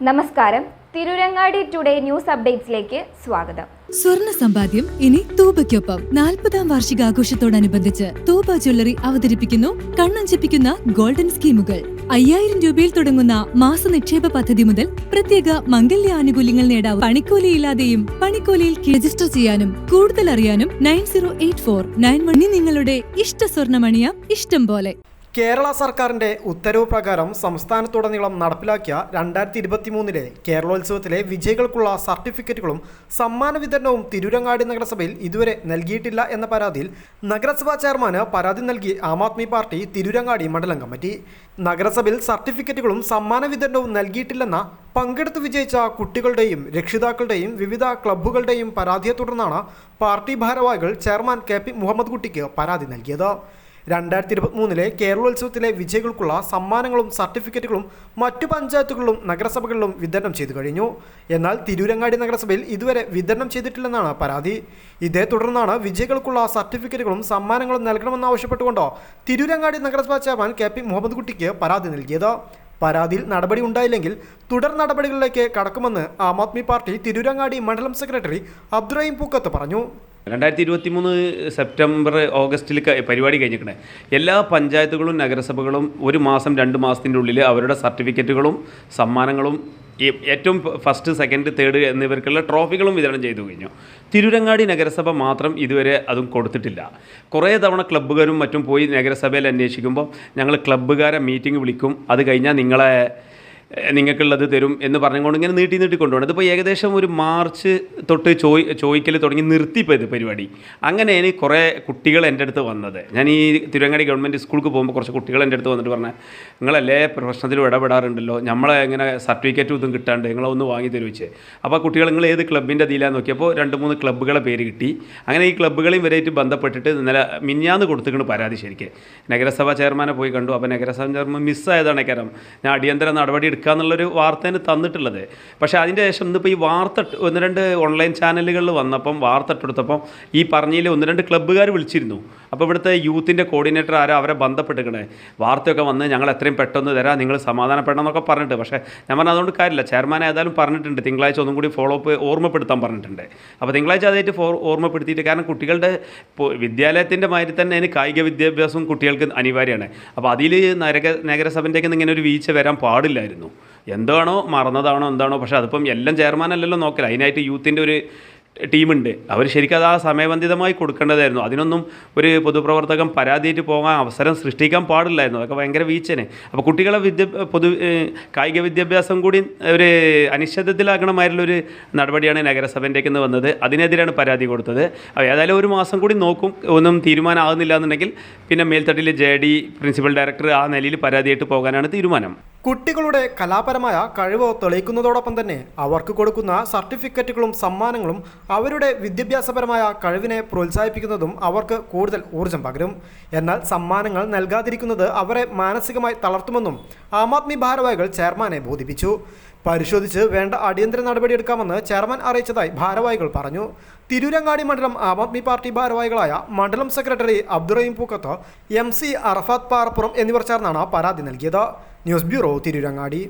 നമസ്കാരം. Tirurangadi today news അപ്ഡേറ്റ്സിലേക്ക് സ്വാഗതം. സ്വർണ്ണ സമ്പാദ്യം ഇനി തൂബയ്ക്കൊപ്പം 40-ാം വാർഷികാഘോഷത്തോടനുബന്ധിച്ച് തൂബ ജ്വല്ലറി അവതരിപ്പിക്കുന്നു കണ്ണഞ്ചിപ്പിക്കുന്ന ഗോൾഡൻ സ്കീമുകൾ. 5000 രൂപയിൽ തുടങ്ങുന്ന മാസ നിക്ഷേപ പദ്ധതി മുതൽ പ്രത്യേക മംഗല്യ ആനുകൂല്യങ്ങൾ നേടാം. പണിക്കൂലിയില്ലാതെയും പണിക്കൂലിയിൽ രജിസ്റ്റർ ചെയ്യാനും കൂടുതൽ അറിയാനും 908491 നിങ്ങളുടെ ഇഷ്ട സ്വർണ്ണമണിയാം ഇഷ്ടം പോലെ. കേരള സർക്കാരിൻ്റെ ഉത്തരവ് പ്രകാരം സംസ്ഥാനത്തുടനീളം നടപ്പിലാക്കിയ 2023 കേരളോത്സവത്തിലെ വിജയികൾക്കുള്ള സർട്ടിഫിക്കറ്റുകളും സമ്മാന വിതരണവും തിരൂരങ്ങാടി നഗരസഭയിൽ ഇതുവരെ നൽകിയിട്ടില്ല എന്ന പരാതിയിൽ നഗരസഭാ ചെയർമാന് പരാതി നൽകി ആം ആദ്മി പാർട്ടി തിരൂരങ്ങാടി മണ്ഡലം കമ്മിറ്റി. നഗരസഭയിൽ സർട്ടിഫിക്കറ്റുകളും സമ്മാന വിതരണവും നൽകിയിട്ടില്ലെന്ന പങ്കെടുത്ത് വിജയിച്ച കുട്ടികളുടെയും രക്ഷിതാക്കളുടെയും വിവിധ ക്ലബ്ബുകളുടെയും പരാതിയെ തുടർന്നാണ് പാർട്ടി ഭാരവാഹികൾ ചെയർമാൻ KP മുഹമ്മദ് കുട്ടിക്ക് പരാതി നൽകിയത്. 2023 കേരളോത്സവത്തിലെ വിജയികൾക്കുള്ള സമ്മാനങ്ങളും സർട്ടിഫിക്കറ്റുകളും മറ്റു പഞ്ചായത്തുകളിലും നഗരസഭകളിലും വിതരണം ചെയ്തു കഴിഞ്ഞു. എന്നാൽ തിരൂരങ്ങാടി നഗരസഭയിൽ ഇതുവരെ വിതരണം ചെയ്തിട്ടില്ലെന്നാണ് പരാതി. ഇതേ തുടർന്നാണ് വിജയികൾക്കുള്ള സർട്ടിഫിക്കറ്റുകളും സമ്മാനങ്ങളും നൽകണമെന്നാവശ്യപ്പെട്ടുകൊണ്ട് തിരൂരങ്ങാടി നഗരസഭാ ചെയർമാൻ KP മുഹമ്മദ് കുട്ടിക്ക് പരാതി നൽകിയത്. പരാതിയിൽ നടപടി ഉണ്ടായില്ലെങ്കിൽ തുടർ നടപടികളിലേക്ക് കടക്കുമെന്ന് ആം ആദ്മി പാർട്ടി തിരൂരങ്ങാടി മണ്ഡലം സെക്രട്ടറി അബ്ദുറഹീം പൂക്കത്ത് പറഞ്ഞു. 2023 സെപ്റ്റംബർ ഓഗസ്റ്റിൽ പരിപാടി കഴിഞ്ഞിരിക്കണേ. എല്ലാ പഞ്ചായത്തുകളും നഗരസഭകളും 1 മാസം 2 മാസത്തിൻ്റെ ഉള്ളിൽ അവരുടെ സർട്ടിഫിക്കറ്റുകളും സമ്മാനങ്ങളും ഏറ്റവും ഫസ്റ്റ്, സെക്കൻഡ്, തേർഡ് എന്നിവർക്കുള്ള ട്രോഫികളും വിതരണം ചെയ്തു കഴിഞ്ഞു. തിരൂരങ്ങാടി നഗരസഭ മാത്രം ഇതുവരെ അതും കൊടുത്തിട്ടില്ല. കുറേ തവണ ക്ലബ്ബുകാരും മറ്റും പോയി നഗരസഭയിൽ അന്വേഷിക്കുമ്പോൾ ഞങ്ങൾ ക്ലബ്ബുകാരെ മീറ്റിംഗ് വിളിക്കും, അത് കഴിഞ്ഞാൽ നിങ്ങൾക്കുള്ളത് തരും എന്ന് പറഞ്ഞുകൊണ്ട് ഇങ്ങനെ നീട്ടി കൊണ്ടുപോകണം. ഇതിപ്പോൾ ഏകദേശം ഒരു മാർച്ച് തൊട്ട് ചോദിക്കൽ തുടങ്ങി നിർത്തിപ്പോൾ ഇത് പരിപാടി. അങ്ങനെയാണ് കുറേ കുട്ടികൾ എൻ്റെ അടുത്ത് വന്നത്. ഞാൻ ഈ തിരുവങ്ങാടി ഗവൺമെൻറ് സ്കൂൾക്ക് പോകുമ്പോൾ കുറച്ച് കുട്ടികൾ എൻ്റെ അടുത്ത് വന്നിട്ട് പറഞ്ഞാൽ, നിങ്ങളല്ലേ പ്രശ്നത്തിൽ ഇടപെടാറുണ്ടല്ലോ, നമ്മളെ എങ്ങനെ സർട്ടിഫിക്കറ്റും ഇതും കിട്ടാണ്ട് നിങ്ങളൊന്ന് വാങ്ങി തരുവെച്ച്. അപ്പോൾ കുട്ടികൾ നിങ്ങൾ ഏത് ക്ലബ്ബിൻ്റെ അതിലാന്ന് നോക്കിയപ്പോൾ 2-3 ക്ലബ്ബുകളെ പേര് കിട്ടി. അങ്ങനെ ഈ ക്ലബ്ബുകളെയും വരെയായിട്ട് ബന്ധപ്പെട്ടിട്ട് ഇന്നലെ മിഞ്ഞാന്ന് കൊടുത്തിട്ടുണ്ട് പരാതി. ശരിക്ക് നഗരസഭാ ചെയർമാനെ പോയി കണ്ടു. അപ്പോൾ നഗരസഭാ ചെയർമാൻ മിസ്സായതാണ് കാരണം ഞാൻ അടിയന്തര നടപടി എന്നുള്ളൊരു വാർത്തേന് തന്നിട്ടുള്ളത്. പക്ഷേ അതിൻ്റെ ശേഷം ഇന്നിപ്പോൾ ഈ വാർത്ത 1-2 ഓൺലൈൻ ചാനലുകളിൽ വന്നപ്പം വാർത്ത ഇട്ടെടുത്തപ്പം ഈ പറഞ്ഞതിൽ 1-2 ക്ലബ്ബുകാർ വിളിച്ചിരുന്നു. അപ്പോൾ ഇവിടുത്തെ യൂത്തിൻ്റെ കോർഡിനേറ്റർ ആരോ അവരെ ബന്ധപ്പെട്ടിരിക്കണേ, വാർത്തയൊക്കെ വന്ന് ഞങ്ങൾ എത്രയും പെട്ടെന്ന് തരാം, നിങ്ങൾ സമാധാനപ്പെടണം എന്നൊക്കെ പറഞ്ഞിട്ട്. പക്ഷേ ഞാൻ പറഞ്ഞാൽ അതുകൊണ്ട് കാര്യമില്ല, ചെയർമാൻ ഏതായാലും പറഞ്ഞിട്ടുണ്ട് തിങ്കളാഴ്ച ഒന്നും കൂടി ഫോളോ അപ്പ് ഓർമ്മപ്പെടുത്താൻ പറഞ്ഞിട്ടുണ്ട്. അപ്പോൾ തിങ്കളാഴ്ച അതായിട്ട് ഓർമ്മപ്പെടുത്തിയിട്ട്, കാരണം കുട്ടികളുടെ വിദ്യാലയത്തിൻ്റെ മാതിരി തന്നെ അതിന് കായിക വിദ്യാഭ്യാസവും കുട്ടികൾക്ക് അനിവാര്യമാണ്. അപ്പോൾ അതിൽ നഗരസഭൻ്റെയൊക്കെ ഇങ്ങനെ ഒരു വീഴ്ച വരാൻ പാടില്ലായിരുന്നു. എന്താണോ മറന്നതാണോ എന്താണോ, പക്ഷേ അതിപ്പം എല്ലാം ചെയർമാനല്ലല്ലോ നോക്കല, അതിനായിട്ട് യൂത്തിൻ്റെ ഒരു ടീമുണ്ട്. അവർ ശരിക്കും അത് ആ സമയബന്ധിതമായി കൊടുക്കേണ്ടതായിരുന്നു. അതിനൊന്നും ഒരു പൊതുപ്രവർത്തകൻ പരാതിയായിട്ട് പോകാൻ അവസരം സൃഷ്ടിക്കാൻ പാടില്ലായിരുന്നു. അതൊക്കെ ഭയങ്കര വീഴ്ചനെ. അപ്പോൾ കുട്ടികളെ കായിക വിദ്യാഭ്യാസം കൂടി ഒരു അനിശ്ചിതത്തിലാക്കണമായിട്ടുള്ളൊരു നടപടിയാണ് നഗരസഭൻ്റെക്ക് വന്നത്. അതിനെതിരെയാണ് പരാതി കൊടുത്തത്. അപ്പോൾ ഏതായാലും 1 മാസം കൂടി നോക്കും. ഒന്നും തീരുമാനമാകുന്നില്ല എന്നുണ്ടെങ്കിൽ പിന്നെ മേൽത്തട്ടിൽ JD പ്രിൻസിപ്പൽ ഡയറക്ടർ ആ നിലയിൽ പരാതിയായിട്ട് പോകാനാണ് തീരുമാനം. കുട്ടികളുടെ കലാപരമായ കഴിവ് തെളിയിക്കുന്നതോടൊപ്പം തന്നെ അവർക്ക് കൊടുക്കുന്ന സർട്ടിഫിക്കറ്റുകളും സമ്മാനങ്ങളും അവരുടെ വിദ്യാഭ്യാസപരമായ കഴിവിനെ പ്രോത്സാഹിപ്പിക്കുന്നതും അവർക്ക് കൂടുതൽ ഊർജം പകരും. എന്നാൽ സമ്മാനങ്ങൾ നൽകാതിരിക്കുന്നത് അവരെ മാനസികമായി തളർത്തുമെന്നും ആം ആദ്മി ഭാരവാഹികൾ ചെയർമാനെ ബോധിപ്പിച്ചു. പരിശോധിച്ച് വേണ്ട അടിയന്തര നടപടിയെടുക്കാമെന്ന് ചെയർമാൻ അറിയിച്ചതായി ഭാരവാഹികൾ പറഞ്ഞു. തിരൂരങ്ങാടി മണ്ഡലം ആം ആദ്മി പാർട്ടി ഭാരവാഹികളായ മണ്ഡലം സെക്രട്ടറി അബ്ദുറഹീം പൂക്കത്ത്, MC അറഫാത്ത് പാറപ്പുറം എന്നിവർ ചേർന്നാണ് പരാതി നൽകിയത്. News bureau, Tirurangadi.